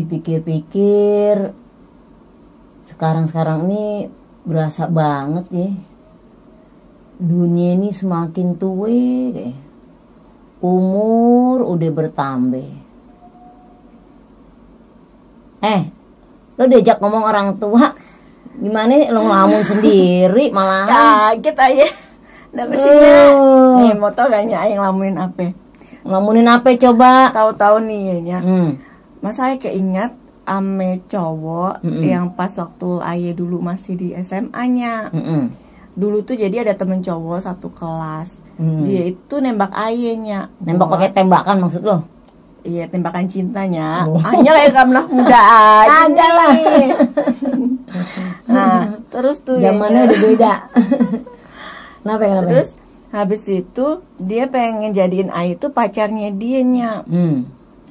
dipikir-pikir sekarang ini berasa banget ya, dunia ini semakin tua kayak. Umur udah bertambah. Lo diajak ngomong orang tua, gimana lo ngelamun sendiri malah kaget aja. Dapet sihnya. Nih mau tau gak Nya yang ngelamunin apa? ngelamunin apa coba? Tahu-tahu nih ya. Mas saya keinget ame cowok yang pas waktu Aye dulu masih di SMA-nya. Dulu tuh jadi ada temen cowok satu kelas. Dia itu nembak Aye-nya. Nembak pakai tembakan maksud lo? Iya, tembakan cintanya. Hanya kayak kamu muda aja lah. Nah, terus tuh zamannya udah beda. Kenapa? Terus habis itu dia pengen jadiin Aye itu pacarnya dianya.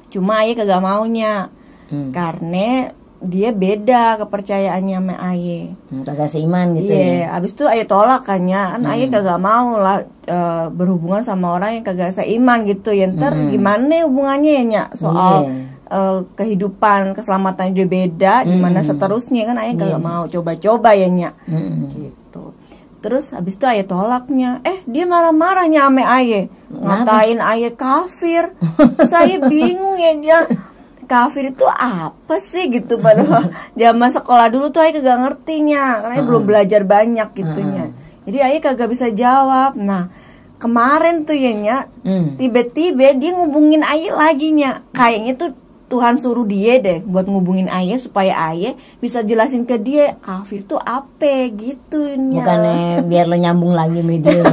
Cuma Aye kagak maunya. Karena dia beda kepercayaannya sama Aye. Kagak seiman gitu ya. Abis itu Aye tolak kan ya. Kan Aye kagak mau lah berhubungan sama orang yang kagak seiman gitu ya. Ntar gimana hubungannya ya Nya? Soal kehidupan, keselamatan dia beda. Gimana seterusnya kan Aye kagak mau coba-coba ya Nya. Gitu. Terus habis itu Aye tolaknya. Dia marah-marahnya sama Aye. Ngatain Aye kafir. Saya bingung ya dia. Kafir itu apa sih gitu, padahal zaman sekolah dulu tuh Aye kagak ngertinya karena belum belajar banyak gitunya. Jadi Aye kagak bisa jawab. Nah kemarin tuh ya Nya, tiba-tiba dia ngubungin Aye lagi Nya. Kayaknya tuh Tuhan suruh dia deh buat ngubungin Aye supaya Aye bisa jelasin ke dia kafir tuh apa gitu Nya. Bukannya biar lo nyambung lagi media.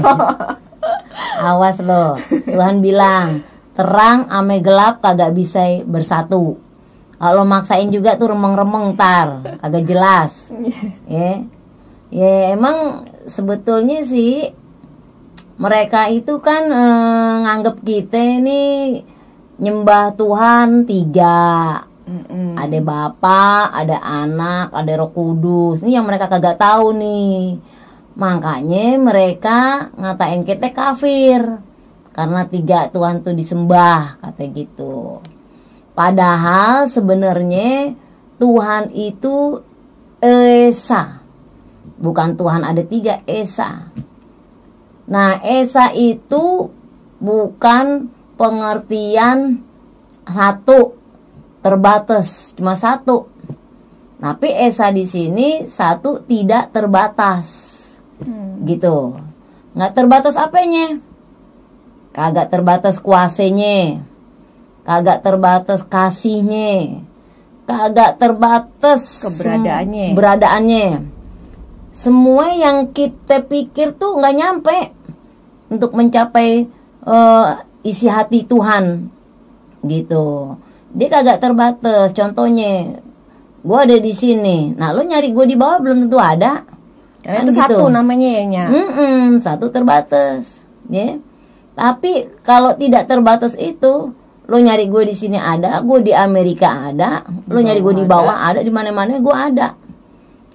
Awas lo, Tuhan bilang terang ame gelap kagak bisa bersatu. Kalau maksain juga tuh remeng-remeng tar, kagak jelas. Ya emang sebetulnya sih mereka itu kan nganggep kita ini nyembah Tuhan 3. Ada Bapa, ada Anak, ada Roh Kudus. Ini yang mereka kagak tahu nih. Makanya mereka ngatain kita kafir. Karena 3 Tuhan tuh disembah, kata gitu. Padahal sebenarnya Tuhan itu Esa. Bukan Tuhan ada 3, Esa. Nah, Esa itu bukan pengertian satu, terbatas, cuma satu. Tapi Esa di sini satu tidak terbatas. Gitu. Nggak terbatas apanya? Kagak terbatas kuasanya, kagak terbatas kasihnya, kagak terbatas beradaannya. Semua yang kita pikir tuh nggak nyampe untuk mencapai isi hati Tuhan, gitu. Dia kagak terbatas. Contohnya, gue ada di sini. Nah, lo nyari gue di bawah belum tentu ada. Karena itu gitu. Satu namanya ya Nya. Satu terbatas, ya. Tapi kalau tidak terbatas itu, lo nyari gue di sini ada, gue di Amerika ada, lo nyari gue di bawah ada, di mana-mana gue ada,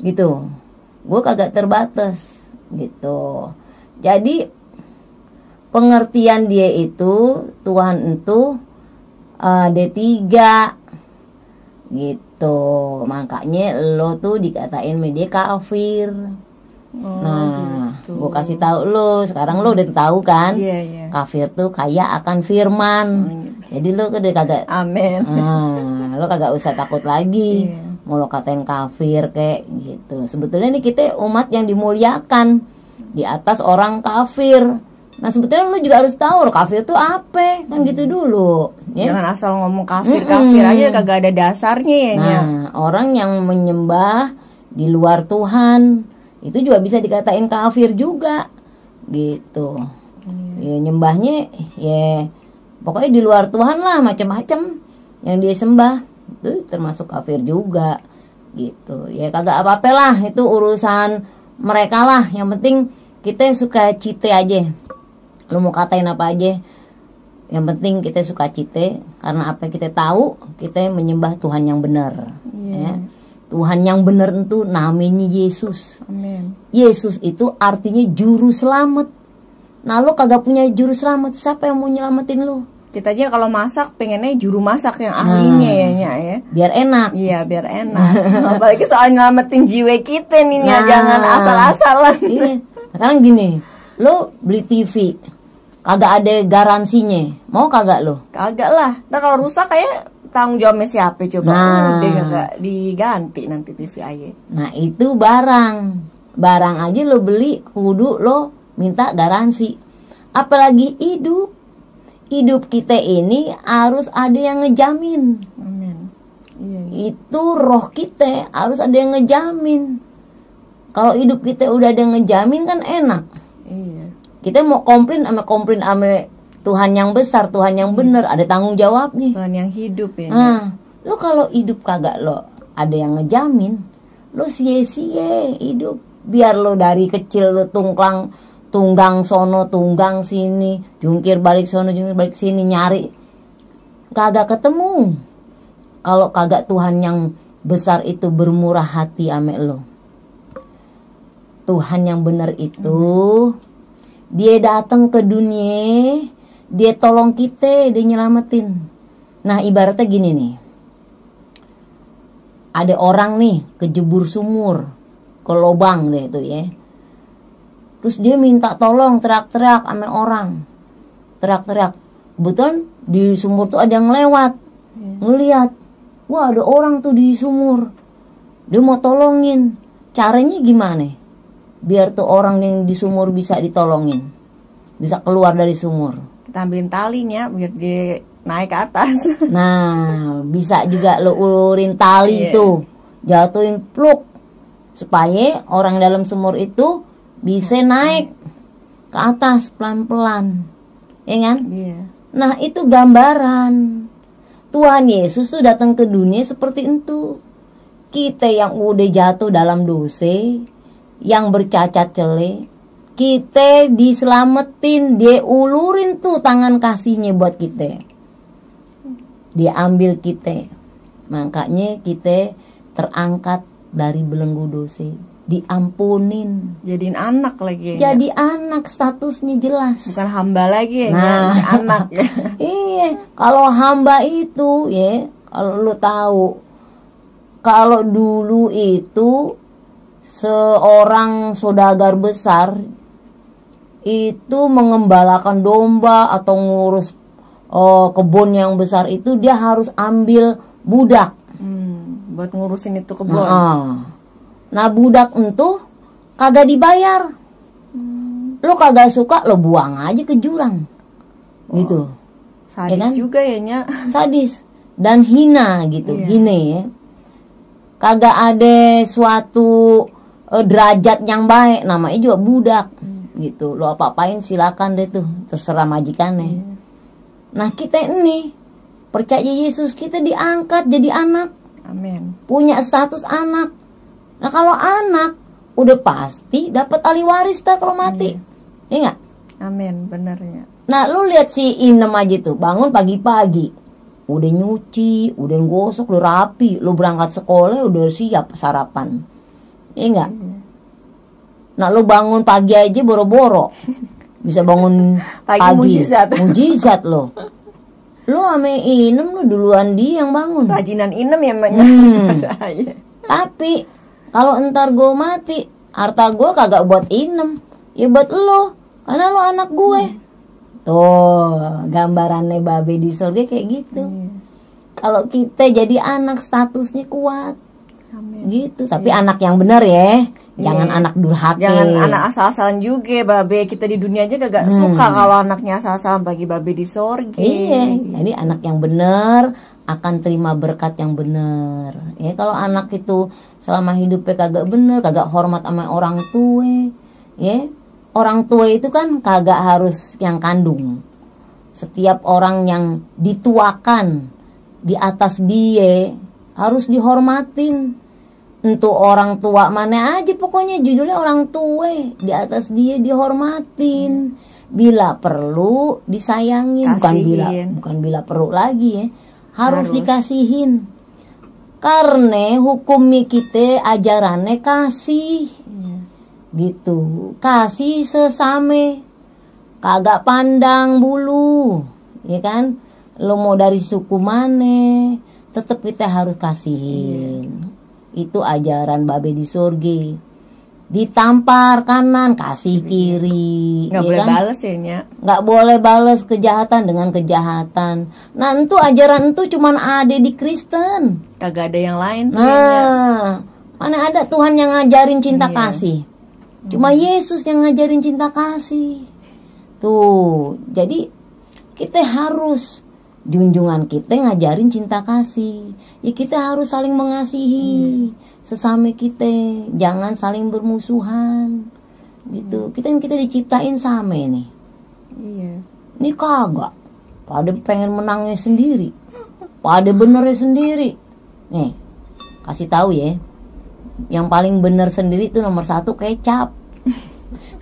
gitu. Gue kagak terbatas, gitu. Jadi pengertian dia itu Tuhan itu ada 3, gitu. Makanya lo tuh dikatain media kafir. Gitu. Gue kasih tahu lo, sekarang lo udah tahu kan? Kafir tuh kaya akan firman. Jadi lo udah kagak. Amin. Lo kagak usah takut lagi. Mau lo katain kafir kayak gitu. Sebetulnya nih kita umat yang dimuliakan di atas orang kafir. Nah sebetulnya lo juga harus tahu kafir tuh apa, kan gitu dulu. Jangan asal ngomong kafir aja kagak ada dasarnya ya. Nah orang yang menyembah di luar Tuhan itu juga bisa dikatain kafir juga, gitu. Ya nyembahnya ya pokoknya di luar Tuhan lah, macam-macam yang dia sembah itu termasuk kafir juga, gitu. Ya kagak apa-apa lah, itu urusan mereka lah. Yang penting kita suka cite aja. Lu mau katain apa aja, yang penting kita suka cite, karena apa kita tahu kita menyembah Tuhan yang benar. Ya. Tuhan yang benar itu namanya Yesus. Amin. Yesus itu artinya juru selamat. Nah lo kagak punya juru selamat, siapa yang mau nyelamatin lo? Kita aja kalau masak pengennya juru masak yang ahlinya ya Nyak ya. Biar enak. Iya biar enak. Apalagi soal nyelamatin jiwa kita nih Nyak, jangan asal-asalan. Iya. Sekarang gini, lo beli TV kagak ada garansinya, mau kagak lo? Kagak lah. Ntar kalau rusak kayak tanggung jawabnya siapa coba? Udah kagak diganti nanti TV aja. Nah itu barang aja lo beli kudu lo minta garansi. Apalagi hidup kita ini harus ada yang ngejamin. Amin. Iya. Itu roh kita harus ada yang ngejamin. Kalau hidup kita udah ada yang ngejamin kan enak. Iya. Kita mau komplain sama Tuhan yang besar, Tuhan yang benar, ada tanggung jawabnya. Tuhan yang hidup ya. Nah, lo kalau hidup kagak lo ada yang ngejamin, lo sia-sia hidup. Biar lo dari kecil lo tunggang sono, tunggang sini, jungkir balik sono, jungkir balik sini, nyari kagak ketemu. Kalau kagak Tuhan yang besar itu bermurah hati ame lo. Tuhan yang benar itu dia datang ke dunia, dia tolong kita, dia nyelamatin. Nah, ibaratnya gini nih. Ada orang nih kejebur sumur, ke lubang deh itu ya. Terus dia minta tolong, teriak-teriak sama orang. Teriak-teriak. Kebetulan di sumur tuh ada yang lewat. Ngeliat. Wah ada orang tuh di sumur. Dia mau tolongin. Caranya gimana? Biar tuh orang yang di sumur bisa ditolongin. Bisa keluar dari sumur. Kita ambilin talinya biar dia naik ke atas. Nah bisa juga lo ulurin tali tuh. Jatuhin pluk. Supaya orang dalam sumur itu bisa naik ke atas pelan-pelan, ya kan? Iya. Nah itu gambaran Tuhan Yesus tuh datang ke dunia seperti itu. Kita yang udah jatuh dalam dosa, yang bercacat celek, kita diselamatin, dia ulurin tuh tangan kasihnya buat kita. Dia ambil kita, makanya kita terangkat dari belenggu dosa. Diampunin, jadiin anak lagi ya. Jadi anak, statusnya jelas, bukan hamba lagi ya. Nah anak ya. Iya, kalau hamba itu ya, kalau lu tahu, kalau dulu itu seorang saudagar besar itu mengembalakan domba atau ngurus kebun yang besar itu dia harus ambil budak buat ngurusin itu kebun. Nah budak itu kagak dibayar. Lo kagak suka lo buang aja ke jurang. Gitu. Sadis ya kan? Juga ya Nyak. Sadis dan hina gitu. Iya. Hina ya. Kagak ada suatu derajat yang baik, namanya juga budak. Gitu. Lo apa-apain silakan deh tuh, terserah majikannya. Nah kita ini percaya Yesus, kita diangkat jadi anak. Amin. Punya status anak. Nah kalau anak udah pasti dapat ahli waris tak kalau mati. Iya enggak? Amin, benernya. Nah lu lihat si Inem aja tuh, bangun pagi-pagi, udah nyuci, udah gosok, udah rapi, lu berangkat sekolah udah siap sarapan. Iya enggak? Nah lu bangun pagi aja boro-boro, bisa bangun pagi mujizat lo. Lu ame Inem lu duluan dia yang bangun. Rajinan Inem ya Mbak. Tapi kalau entar gue mati, harta gue kagak buat Inem, ya buat lo, karena lo anak gue. Tuh gambarannya babe di surga kayak gitu. Kalau kita jadi anak statusnya kuat. Amin. Gitu. Tapi anak yang benar ya, jangan anak durhaka. Jangan anak asal-asalan juga babe. Kita di dunia aja kagak suka kalau anaknya asal-asalan, bagi babe di surga. Iya. Jadi anak yang benar akan terima berkat yang benar. Ya kalau anak itu selama hidupnya kagak bener, kagak hormat sama orang tua, ya orang tua itu kan kagak harus yang kandung. Setiap orang yang dituakan di atas dia harus dihormatin. Untuk orang tua mana aja pokoknya judulnya orang tua, di atas dia dihormatin. Bila perlu disayangin, bukan bila perlu lagi ya. Harus dikasihin. Karena hukum kita ajarannya kasih. Gitu. Kasih sesame. Kagak pandang bulu. Ya kan? lo mau dari suku mana, tetap kita harus kasihin. Itu ajaran Babe di Sorge. Ditampar kanan, kasih kiri. Nggak boleh bales ya, Nya. Nggak boleh bales kejahatan dengan kejahatan. Nah, itu ajaran itu cuman ada di Kristen. Kagak ada yang lain tuh, Nah, mana ada Tuhan yang ngajarin cinta kasih. Cuma Yesus yang ngajarin cinta kasih. Tuh, jadi kita harus, junjungan kita ngajarin cinta kasih. Ya kita harus saling mengasihi sesama kita, jangan saling bermusuhan. Gitu. Kita diciptain sama nih. Iya. Ini kagak. Pada pengen menangnya sendiri. Pada benernya sendiri. Nih, kasih tahu ya. Yang paling bener sendiri itu nomor 1 kecap.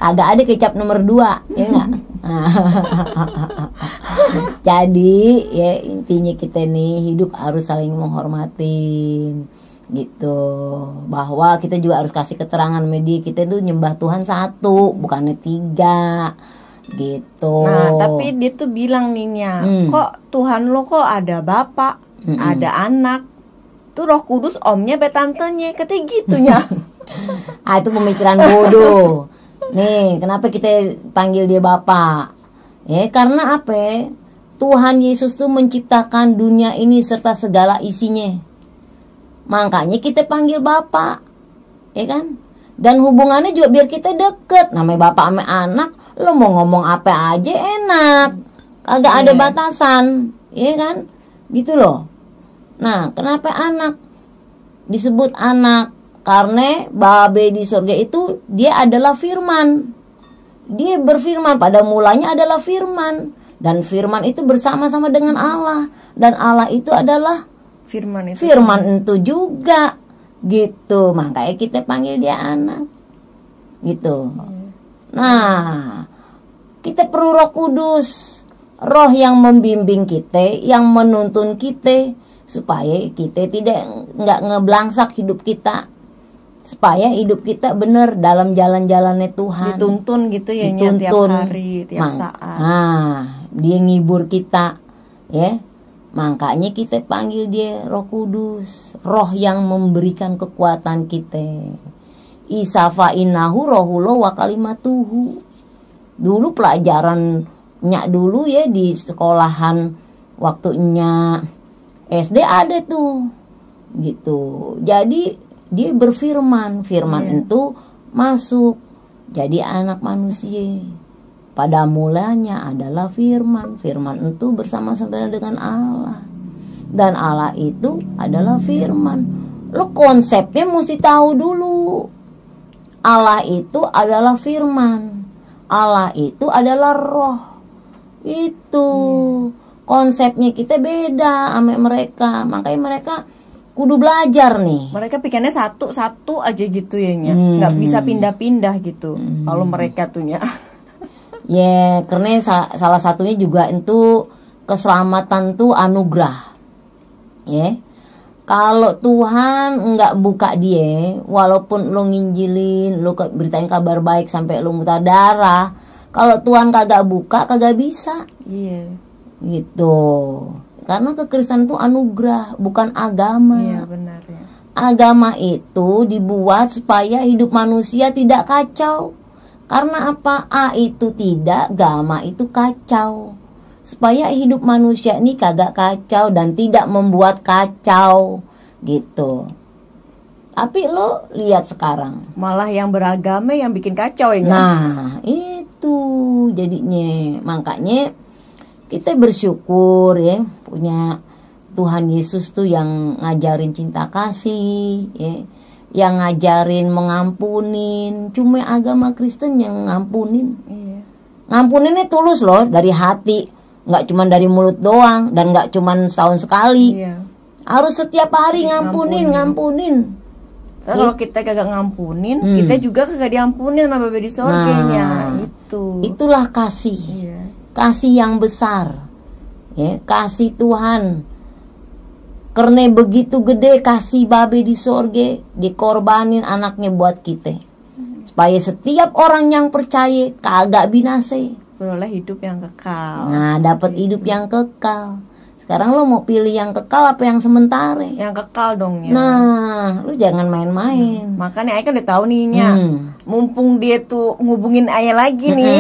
Kagak ada kecap nomor 2, ya enggak? Jadi ya intinya kita nih hidup harus saling menghormatin gitu, bahwa kita juga harus kasih keterangan media kita tuh nyembah Tuhan 1, bukannya 3 gitu. Nah tapi dia tuh bilang nih, Nya, kok Tuhan lo kok ada bapak, ada anak, tuh Roh Kudus omnya be tantenya, katanya gitu, Nya. Itu pemikiran bodoh. Nih, kenapa kita panggil dia Bapak? Ya, karena apa? Tuhan Yesus tuh menciptakan dunia ini serta segala isinya. Makanya kita panggil Bapak. Ya kan? Dan hubungannya juga biar kita deket. Namanya Bapak sama anak, lo mau ngomong apa aja enak. Kagak ada batasan. Ya kan? Gitu loh. Nah, kenapa anak? Disebut anak karena Babe di Sorga itu dia adalah firman. Dia berfirman, pada mulanya adalah firman. Dan firman itu bersama-sama dengan Allah. Dan Allah itu adalah firman itu juga. Gitu. Makanya kita panggil dia anak. Gitu. Nah, kita perlu Roh Kudus. Roh yang membimbing kita, yang menuntun kita, supaya kita nggak ngeblangsak hidup kita. Supaya hidup kita benar dalam jalan-jalannya Tuhan. Dituntun gitu ya, Nya, tiap hari, tiap saat. Nah, dia ngibur kita, ya. Makanya kita panggil dia Roh Kudus, roh yang memberikan kekuatan kita. Isafa innahu rohullah wa kalimatuhu. Dulu pelajarannya dulu ya di sekolahan waktunya SD ada tuh. Gitu. Jadi dia berfirman, firman itu masuk jadi anak manusia. Pada mulanya adalah firman, firman itu bersama-sama dengan Allah. Dan Allah itu adalah firman. Lo konsepnya mesti tahu dulu. Allah itu adalah firman. Allah itu adalah roh. Itu konsepnya kita beda sama mereka. Makanya mereka kudu belajar nih. Mereka pikirnya satu aja gitu ya, Nya. Nggak bisa pindah-pindah gitu. Kalau mereka tuh, Nya. Ya, karena salah satunya juga itu keselamatan tuh anugerah. Ya. Kalau Tuhan nggak buka dia, walaupun lo nginjilin, lo beritain kabar baik sampai lo muntah darah, kalau Tuhan kagak buka, kagak bisa. Iya. Gitu. Karena kekristenan itu anugerah, bukan agama. Iya, benar ya. Agama itu dibuat supaya hidup manusia tidak kacau. Karena apa? A itu tidak, agama itu kacau. Supaya hidup manusia ini kagak kacau dan tidak membuat kacau. Gitu. Tapi lo lihat sekarang. Malah yang beragama yang bikin kacau ya. Nah, itu jadinya. Makanya kita bersyukur ya punya Tuhan Yesus tuh yang ngajarin cinta kasih, ya, yang ngajarin mengampunin. Cuma agama Kristen yang ngampunin. Iya. Ngampuninnya tulus loh, dari hati, nggak cuma dari mulut doang dan nggak cuma setahun sekali. Iya. Harus setiap hari ngampunin. Kalau kita kagak ngampunin, kita juga kagak diampunin sama Babe di Sorganya. Itulah kasih. Iya. Kasih yang besar, ya, kasih Tuhan. Karena begitu gede kasih Babe di Sorga, dikorbanin anaknya buat kita, supaya setiap orang yang percaya kagak binasa, beroleh hidup yang kekal. Nah, dapat hidup yang kekal. Sekarang lo mau pilih yang kekal apa yang sementara? Yang kekal dong ya. Nah, lu jangan main-main. Makanya Ayah kan udah tahu nih Nya. Mumpung dia tuh ngubungin Ayah lagi nih.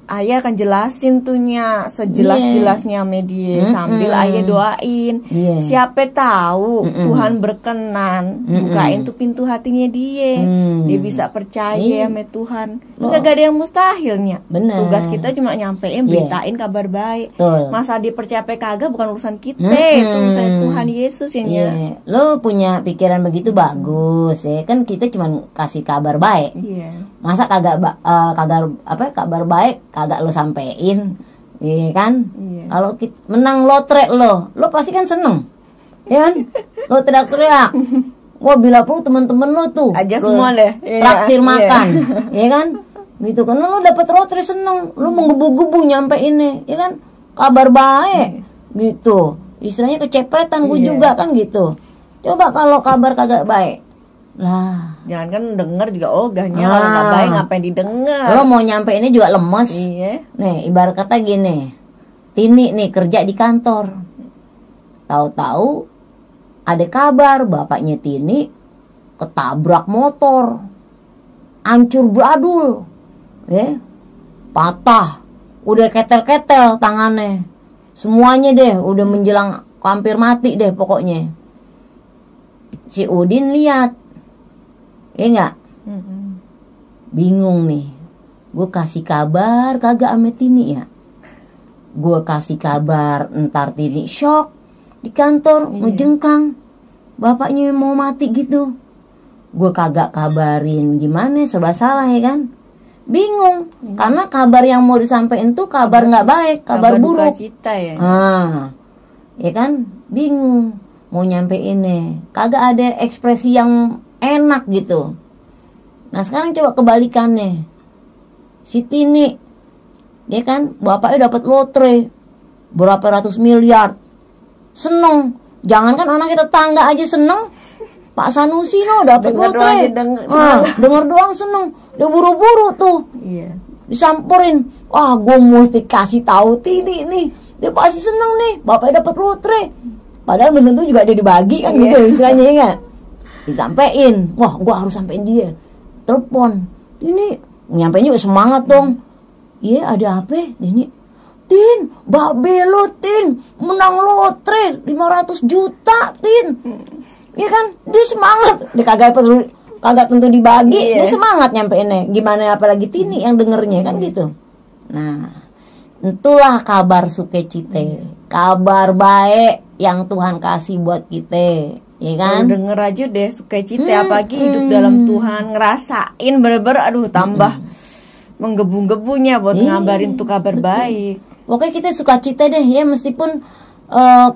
Ayah akan jelasin tuh Nya sejelas-jelasnya media sambil Ayah doain. Siapa tahu Tuhan berkenan bukain tuh pintu hatinya dia. Dia bisa percaya sama Tuhan. Gak ada yang mustahilnya. Tugas kita cuma nyampein, beritain kabar baik. Masa dipercaya kagak bukan urusan kita, itu urusan Tuhan Yesus ya Nya. Lo punya pikiran begitu bagus ya. Kan kita cuma kasih kabar baik. Masa kagak kabar baik kagak lo sampein, iya kan? Kalau menang lotre lo pasti kan seneng, ya kan? Lo teriak-teriak, wah bila pun temen-temen lo tuh, aja semua deh, traktir makan, ya kan? Gitu kan? Lo dapet lotre seneng, lo menggebu-gebu nyampeinnya, ya kan? Kabar baik, gitu. Istilahnya kecepretan gue juga kan gitu. Coba kalau kabar kagak baik. Lah, jangan kan denger juga ogahnya kalau nggak baik ngapain didengar. Lo mau nyampe ini juga lemes. Nih, ibarat kata gini. Tini nih kerja di kantor. Tahu-tahu ada kabar bapaknya Tini ketabrak motor. Hancur beradul. Patah. Udah ketel-ketel tangannya. Semuanya deh udah menjelang hampir mati deh pokoknya. Si Udin lihat. Enggak, bingung nih. Gue kasih kabar kagak ame Tini ya. Gue kasih kabar ntar Tini shock di kantor ngejengkang. Bapaknya mau mati gitu. Gue kagak kabarin gimana, serba salah ya kan. Bingung karena kabar yang mau disampaikan tuh kabar nggak baik, kabar buruk. Cita, ya. Ya kan, bingung mau nyampeinnya. Kagak ada ekspresi yang enak gitu. Nah sekarang coba kebalikannya. Si Tini, ya kan, bapaknya dapat lotre berapa ratus miliar, seneng. Jangankan anak tetangga aja seneng. Pak Sanusi no dapat lotre, denger doang seneng. Dia buru-buru tuh, disamperin. Wah, gue mesti kasih tahu Tini nih. Dia pasti seneng nih, bapaknya dapat lotre. Padahal belum tentu juga dia dibagi kan gitu istilahnya ya nggak? Disampein, wah gua harus sampein dia. Telepon, ini nyampeinnya juga semangat dong. Iya ada apa? Ini, Tin, babe lo Tin, menang lotre 500 juta Tin. Iya kan, dia semangat. Dia kagak tentu dibagi, dia semangat nyampeinnya. Gimana apalagi Tini yang dengernya kan gitu. Nah, itulah kabar sukacita, kabar baik yang Tuhan kasih buat kita. Ya kan? Denger aja deh sukacita apalagi hidup dalam Tuhan, ngerasain bener-bener aduh tambah menggebu-gebunya buat ngabarin tuh kabar baik. Pokoknya kita sukacita deh ya, meskipun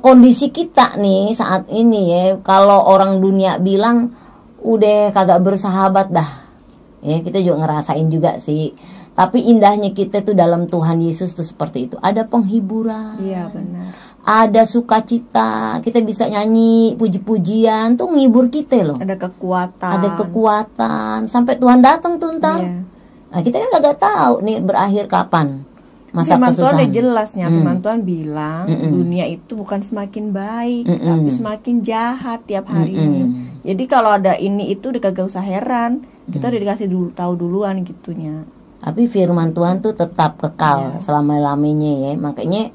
kondisi kita nih saat ini ya, kalau orang dunia bilang udah kagak bersahabat dah. Ya kita juga ngerasain juga sih. Tapi indahnya kita tuh dalam Tuhan Yesus tuh seperti itu. Ada penghiburan. Iya benar. Ada sukacita, kita bisa nyanyi puji-pujian tuh ngibur kita loh. Ada kekuatan. Ada kekuatan sampai Tuhan datang tuh ntar. Nah kita kan kagak tahu nih berakhir kapan masa Firman kesusahan. Tuhan udah jelasnya. Firman Tuhan bilang dunia itu bukan semakin baik, tapi semakin jahat tiap hari ini. Jadi kalau ada ini itu udah kagak usah heran. Kita udah dikasih tahu duluan gitunya. Tapi firman Tuhan tuh tetap kekal selama-lamanya ya. Makanya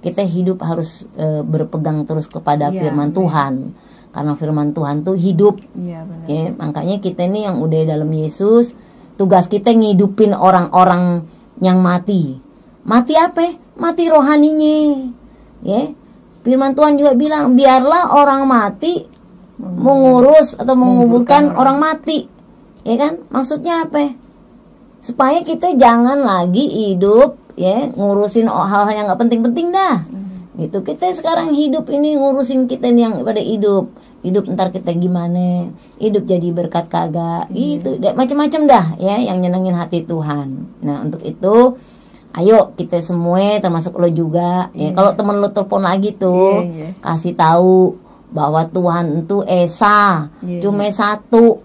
kita hidup harus berpegang terus kepada firman Tuhan. Karena firman Tuhan tuh hidup. Benar. Ya, makanya kita ini yang udah dalam Yesus, tugas kita ngidupin orang-orang yang mati. Mati apa? Mati rohaninya. Ya. Firman Tuhan juga bilang, biarlah orang mati mengurus atau menguburkan orang mati. Ya kan? Maksudnya apa? Supaya kita jangan lagi hidup ya ngurusin hal-hal yang nggak penting-penting dah. Gitu. Kita sekarang hidup ini ngurusin kita nih yang pada hidup ntar kita gimana, hidup jadi berkat kagak, gitu, macam-macam dah ya yang nyenengin hati Tuhan. Nah untuk itu, ayo kita semua termasuk lo juga ya. Kalau temen lo telepon lagi tuh, kasih tahu bahwa Tuhan itu esa, cuma satu,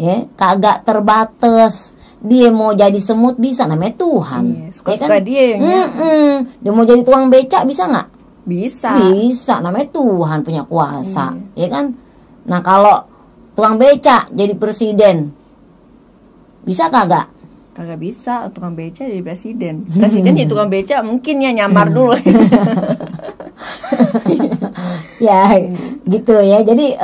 ya kagak terbatas. Dia mau jadi semut bisa, namanya Tuhan. Suka-suka ya kan? dia yang dia mau jadi tukang becak bisa nggak? Bisa. Namanya Tuhan punya kuasa, ya kan? Nah, kalau tukang beca jadi presiden, bisa kagak? Kagak bisa tukang beca jadi presiden. Presiden jadi tukang beca mungkin ya nyamar dulu. Ya, gitu ya. Jadi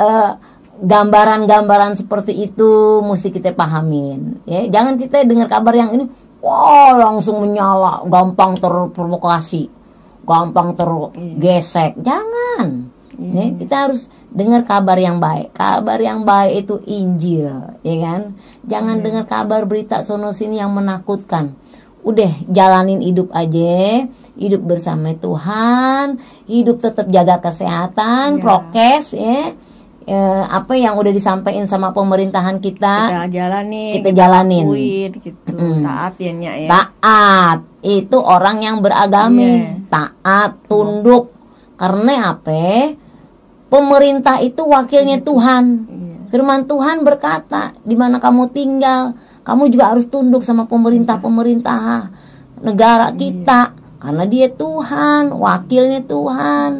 gambaran-gambaran seperti itu mesti kita pahamin, ya. Jangan kita dengar kabar yang ini, wah langsung menyala, gampang terprovokasi, gampang tergesek. Jangan. Ya, kita harus dengar kabar yang baik. Kabar yang baik itu Injil, ya kan? Jangan dengar kabar berita sono sini yang menakutkan. Udah jalanin hidup aja, hidup bersama Tuhan, hidup tetap jaga kesehatan, prokes, ya. Apa yang udah disampaikan sama pemerintahan kita jalanin, lakuin, gitu. Taat ya, Nyak, ya. Taat itu orang yang beragama, taat, tunduk. Karena apa? Pemerintah itu wakilnya Tuhan. Firman Tuhan berkata, di mana kamu tinggal, kamu juga harus tunduk sama pemerintah negara kita, karena dia Tuhan, wakilnya Tuhan.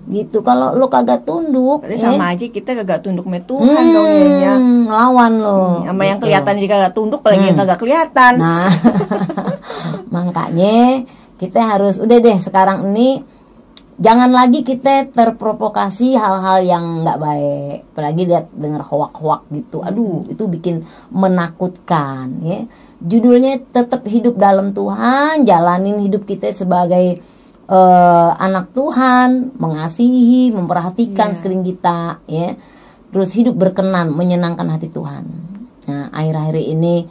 Gitu. Kalau lo kagak tunduk, sama aja kita kagak tunduk sama Tuhan dong, ya. Ngelawan lo. Sama yang kelihatan juga kagak tunduk, apalagi yang kagak kelihatan. Nah, makanya kita harus udah deh sekarang ini jangan lagi kita terprovokasi hal-hal yang nggak baik, apalagi lihat dengar hoak-hoak gitu. Aduh, itu bikin menakutkan, ya. Judulnya tetap hidup dalam Tuhan, jalanin hidup kita sebagai anak Tuhan, mengasihi, memperhatikan sekeliling kita, ya. Terus hidup berkenan, menyenangkan hati Tuhan. Nah, akhir-akhir ini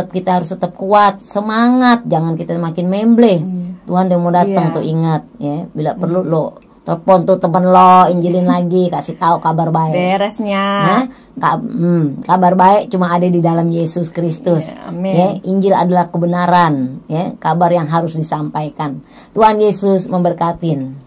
kita harus tetap kuat, semangat, jangan kita makin membleh. Tuhan udah mau datang tuh, ingat, ya. Bila perlu lo telepon tuh teman lo, injilin lagi, kasih tahu kabar baik. Beresnya. Nah, kabar baik cuma ada di dalam Yesus Kristus. Ya, Injil adalah kebenaran, ya, kabar yang harus disampaikan. Tuhan Yesus memberkatin.